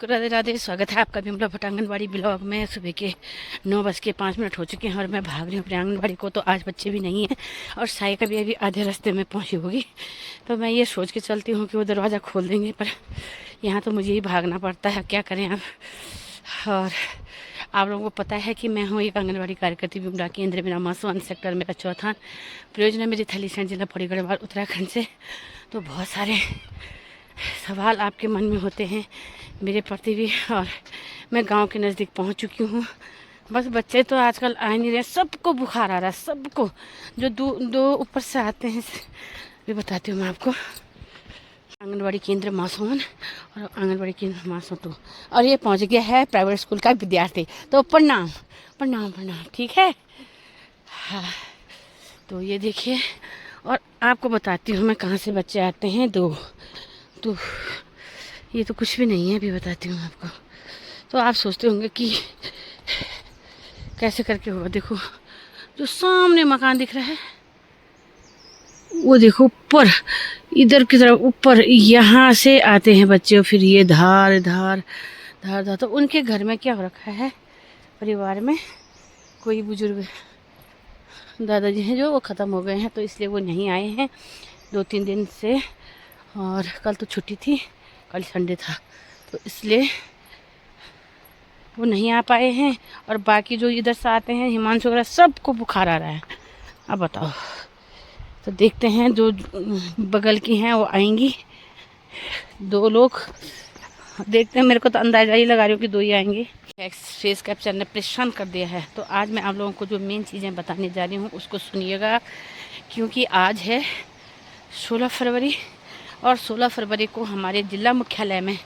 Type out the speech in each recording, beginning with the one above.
राधे राधे। स्वागत है आपका विमला भट्ट आंगनबाड़ी ब्लॉग में। सुबह के 9:05 हो चुके हैं और मैं भाग रही हूँ अपने आंगनबाड़ी को। तो आज बच्चे भी नहीं हैं और साई का भी अभी आधे रास्ते में पहुँची होगी। तो मैं ये सोच के चलती हूँ कि वो दरवाज़ा खोल देंगे, पर यहाँ तो मुझे ही भागना पड़ता है, क्या करें अब। और आप लोगों को पता है कि मैं हूँ एक आंगनबाड़ी कार्यकर्ती विमला केंद्र, मेरा मासवान सेक्टर, मेरा चौथा प्रयोजन है, मेरी थलीसैंण जिला पौड़ी गढ़वाल उत्तराखंड से। तो बहुत सारे सवाल आपके मन में होते हैं मेरे प्रति भी, और मैं गांव के नज़दीक पहुंच चुकी हूं। बस बच्चे तो आजकल आ नहीं रहे, सबको बुखार आ रहा है, सबको। जो दो ऊपर से आते हैं भी बताती हूँ मैं आपको। आंगनबाड़ी केंद्र मासून और आंगनबाड़ी केंद्र मासून 2, और ये पहुंच गया है प्राइवेट स्कूल का विद्यार्थी। तो प्रणाम प्रणाम प्रणाम, ठीक है। हाँ, तो ये देखिए, और आपको बताती हूँ मैं कहाँ से बच्चे आते हैं। दो तो ये तो कुछ भी नहीं है, अभी बताती हूँ आपको। तो आप सोचते होंगे कि कैसे करके होगा। देखो जो सामने मकान दिख रहा है, वो देखो ऊपर, इधर की तरफ ऊपर, यहाँ से आते हैं बच्चे और फिर ये धार धार धार धार। तो उनके घर में क्या हो रखा है, परिवार में कोई बुजुर्ग दादाजी हैं जो वो ख़त्म हो गए हैं, तो इसलिए वो नहीं आए हैं 2-3 दिन से। और कल तो छुट्टी थी, कल संडे था, तो इसलिए वो नहीं आ पाए हैं। और बाकी जो इधर से आते हैं, हिमांशु वगैरह, सबको बुखार आ रहा है। अब बताओ, तो देखते हैं जो बगल की हैं वो आएंगी। 2 लोग देखते हैं, मेरे को तो अंदाजा ही लगा रही हूँ कि 2 ही आएंगे। फेस कैप्चर ने परेशान कर दिया है। तो आज मैं आप लोगों को जो मेन चीज़ें बताने जा रही हूँ उसको सुनिएगा, क्योंकि आज है 16 फरवरी, और 16 फरवरी को हमारे जिला मुख्यालय में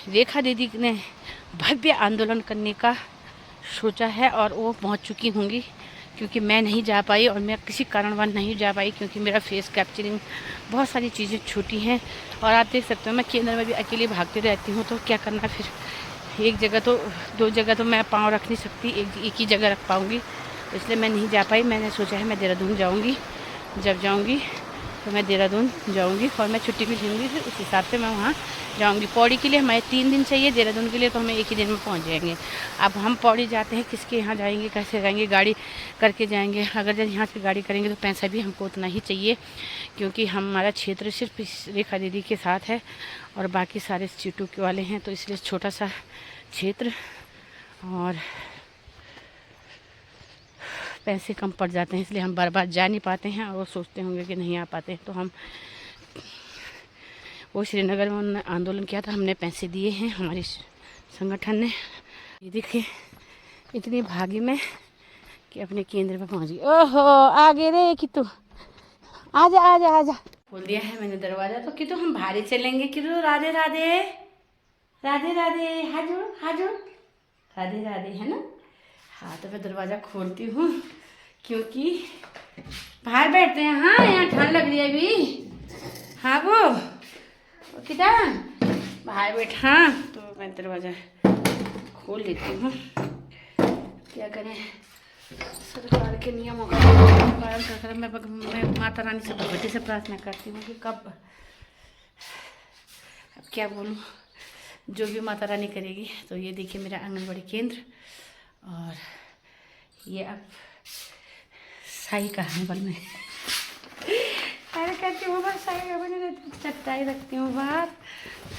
रेखा दीदी ने भव्य आंदोलन करने का सोचा है, और वो पहुंच चुकी होंगी, क्योंकि मैं नहीं जा पाई, और मैं किसी कारणवश नहीं जा पाई क्योंकि मेरा फेस कैप्चरिंग बहुत सारी चीज़ें छूटी हैं। और आप देख सकते हो मैं केंद्र में भी अकेली भागती रहती हूँ, तो क्या करना फिर। एक जगह तो 2 जगह तो मैं पाँव रख नहीं सकती, एक ही जगह रख पाऊँगी, तो इसलिए मैं नहीं जा पाई। मैंने सोचा है मैं देहरादून जाऊँगी, जब जाऊँगी तो मैं देहरादून जाऊँगी और मैं छुट्टी भी लूँगी, फिर उस हिसाब से मैं वहाँ जाऊँगी। पौड़ी के लिए हमें 3 दिन चाहिए, देहरादून के लिए तो हमें 1 ही दिन में पहुँच जाएंगे। अब हम पौड़ी जाते हैं, किसके यहाँ जाएंगे, कैसे जाएंगे, गाड़ी करके जाएंगे। अगर जब यहाँ से गाड़ी करेंगे तो पैसा भी हमको उतना ही चाहिए, क्योंकि हमारा क्षेत्र सिर्फ इस रेखा दीदी के साथ है और बाकी सारे सीटों के वाले हैं, तो इसलिए छोटा सा क्षेत्र और पैसे कम पड़ जाते हैं, इसलिए हम बार बार जा नहीं पाते हैं। और वो सोचते होंगे कि नहीं आ पाते हैं, तो हम वो श्रीनगर में उन्होंने आंदोलन किया था, हमने पैसे दिए हैं हमारे संगठन ने। ये देखिए इतनी भागी में कि अपने केंद्र पर पहुंच गई। ओहो आगे रे कितु, आजा आजा आजा। खोल दिया है मैंने दरवाजा, तो कितु हम भारी चलेंगे। कितु राधे राधे राधे राधे, हाजो हाजो, राधे राधे, है ना। हाँ, तो मैं दरवाज़ा खोलती हूँ क्योंकि बाहर बैठते हैं। हाँ, यहाँ ठंड लग रही है अभी। हाँ वो कितना बाहर बैठा, तो मैं दरवाज़ा खोल लेती हूँ। क्या करें, सरकार के नियमों का पालन कर मैं माता रानी से भगवती से प्रार्थना करती हूँ कि कब, अब क्या बोलूँ, जो भी माता रानी करेगी। तो ये देखिए मेरा आंगनबाड़ी केंद्र, और ये अब साई का बगल में अरे करती हूँ बाहर, साई का बने चटाई रखती हूँ बाहर,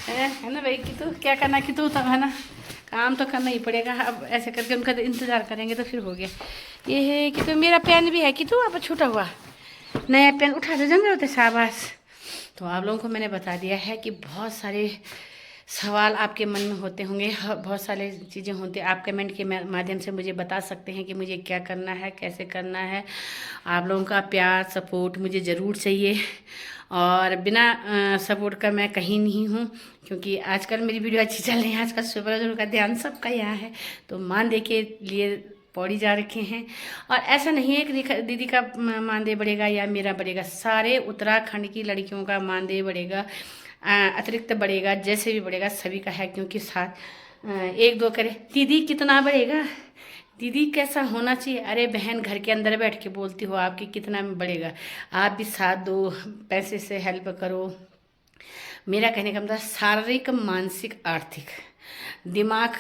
है ना भाई। कि तो क्या करना, कि तो तब है ना, काम तो करना ही पड़ेगा। अब ऐसे करके उनका इंतज़ार करेंगे तो फिर हो गया। ये है कि तो मेरा पेन भी है, कि तो आप छूटा हुआ नया पेन उठा दे जंगे होते, शाबाश। तो आप लोगों को मैंने बता दिया है कि बहुत सारे सवाल आपके मन में होते होंगे, बहुत सारी चीज़ें होती हैं। आप कमेंट के माध्यम से मुझे बता सकते हैं कि मुझे क्या करना है, कैसे करना है। आप लोगों का प्यार सपोर्ट मुझे ज़रूर चाहिए, और बिना सपोर्ट का मैं कहीं नहीं हूँ, क्योंकि आजकल मेरी वीडियो अच्छी चल रही है। आजकल सुपरवाइजर का ध्यान सबका यहाँ है, तो मानदेय के लिए पौड़ी जा रखे हैं। और ऐसा नहीं है कि दीदी का मानदेय बढ़ेगा या मेरा बढ़ेगा, सारे उत्तराखंड की लड़कियों का मानदेय बढ़ेगा, अतिरिक्त बढ़ेगा, जैसे भी बढ़ेगा सभी का है। क्योंकि साथ 1-2 करे दीदी कितना बढ़ेगा, दीदी कैसा होना चाहिए। अरे बहन, घर के अंदर बैठ के बोलती हो, आपकी कितना बढ़ेगा, आप भी साथ दो, पैसे से हेल्प करो। मेरा कहने का मतलब शारीरिक, मानसिक, आर्थिक, दिमाग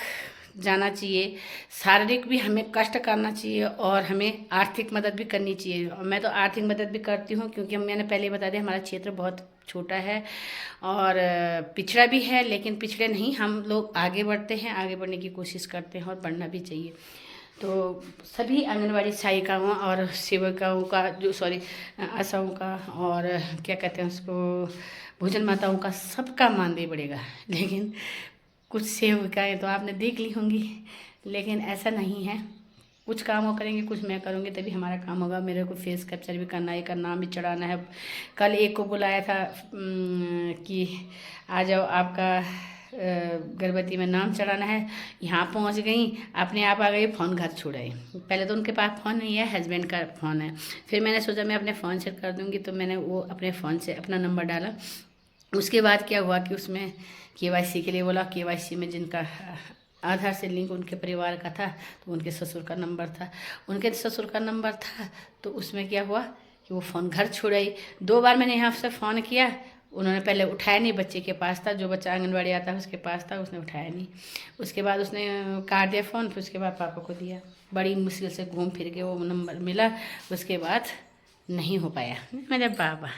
जाना चाहिए, शारीरिक भी हमें कष्ट करना चाहिए और हमें आर्थिक मदद भी करनी चाहिए। और मैं तो आर्थिक मदद भी करती हूँ, क्योंकि मैंने पहले बता दिया हमारा क्षेत्र बहुत छोटा है और पिछड़ा भी है, लेकिन पिछड़े नहीं, हम लोग आगे बढ़ते हैं, आगे बढ़ने की कोशिश करते हैं और बढ़ना भी चाहिए। तो सभी आंगनबाड़ी सहायिकाओं और सेविकाओं का आशाओं का और क्या कहते हैं उसको, भोजन माताओं का, सबका मानदेय बढ़ेगा। लेकिन कुछ सेविकाएँ तो आपने देख ली होंगी, लेकिन ऐसा नहीं है, कुछ काम वो करेंगे, कुछ मैं करूँगी, तभी हमारा काम होगा। मेरे को फेस कैप्चर भी करना है, एक का नाम भी चढ़ाना है। कल एक को बुलाया था कि आ जाओ, आपका गर्भवती में नाम चढ़ाना है। यहाँ पहुँच गई, अपने आप आ गई, फ़ोन घर छोड़ाई। पहले तो उनके पास फ़ोन नहीं है, हस्बैंड का फ़ोन है। फिर मैंने सोचा मैं अपने फ़ोन से कर दूँगी, तो मैंने वो अपने फ़ोन से अपना नंबर डाला। उसके बाद क्या हुआ कि उसमें KYC के लिए बोला। KYC में जिनका आधार से लिंक उनके परिवार का था, तो उनके ससुर का नंबर था, तो उसमें क्या हुआ कि वो फ़ोन घर छोड़ाई। 2 बार मैंने यहाँ से फ़ोन किया, उन्होंने पहले उठाया नहीं, बच्चे के पास था, जो बच्चा आंगनबाड़ी आता है उसके पास था, उसने उठाया नहीं। उसके बाद उसने काट दिया फ़ोन, फिर उसके बाद पापा को दिया। बड़ी मुश्किल से घूम फिर के वो नंबर मिला, उसके बाद नहीं हो पाया। मेरे बाबा,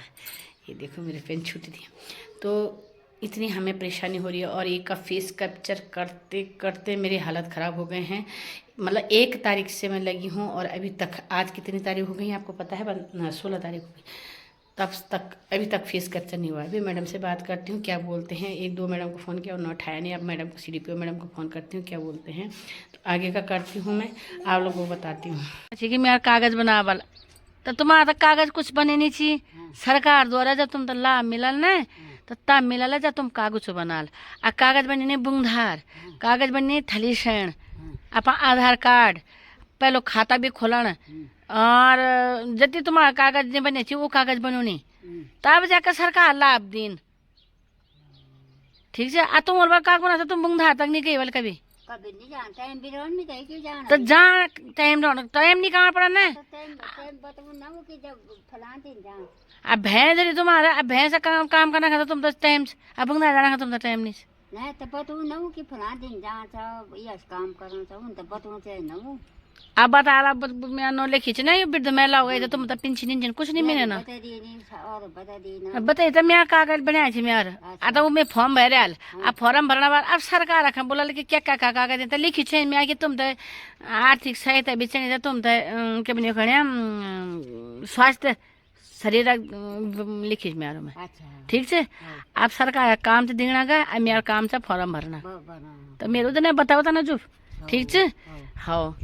ये देखो मेरे पेन छूट दिया। तो इतनी हमें परेशानी हो रही है, और एक का फेस कैप्चर करते करते मेरी हालत ख़राब हो गए हैं। मतलब 1 तारीख से मैं लगी हूँ और अभी तक, आज कितनी तारीख हो गई आपको पता है? 16 तारीख हो गई, तब तक अभी तक फेस कैप्चर नहीं हुआ। अभी मैडम से बात करती हूँ क्या बोलते हैं। 1-2 मैडम को फ़ोन किया, उन्होंने उठाया नहीं। अब मैडम को CDPO मैडम को फ़ोन करती हूँ क्या बोलते हैं, तो आगे का करती हूँ मैं, आप लोगों को बताती हूँ। ठीक है, मेरा कागज़ बना वाला तो तुम्हारा तो कागज कुछ बने नहीं छी। सरकार द्वारा जब तुम तो लाभ मिलल न, तो तब मिलल जब तुम कागज बनाल। आ कागज बने बुंगधार, कागज बने थलीसैन, अपन आधार कार्ड, पहले खाता भी खोलन, और जति तुम्हारा कागज नहीं बने छी वो कागज बनो नहीं, तब जाकर सरकार लाभ दीन। ठीक है, आ तुम और कागज बना तुम बुंगधार तक नहीं गई वाल कभी? नहीं जान, टाइम भी रोन में कहीं क्यों जाना? तो जान टाइम निकालना पड़ा न। टाइम बताऊं ना वो कि जब फलां दिन जान। अब भैंस जरी तुम्हारा, अब भैंस का काम करना खाता तुम तो टाइम से, अब बुंगधार जाना तुम तो टाइम नहीं। नहीं तो बताऊं ना वो कि फलां दिन जान सब ये काम करना चाहिए, तो बताऊं चाहिए ना वो। अब बता रहा मैं नो लिखी ना, ये वृद्ध महिला हो गई तो तुम तो पेंशन इंजन कुछ नहीं मिले ना। बता दिए नहीं और बता दिए ना। बताइए तो मैं कागज बनाया थी मेरा, आ तो वो मैं फॉर्म भरे आल। अब फॉर्म भरना बाद अब सरकार रखा बोला कि क्या क्या कागज देता लिखी छे मैं कि तुम तो आर्थिक सहायता भी चाहिए, तुम तो क्या बने खड़े स्वास्थ्य शरीर लिखी मेरे में। ठीक से अब सरकार काम से दिखना गया, अब मेरा काम से फॉर्म भरना, तो मेरे तो नहीं बताओ था ना जो। ठीक से हाँ।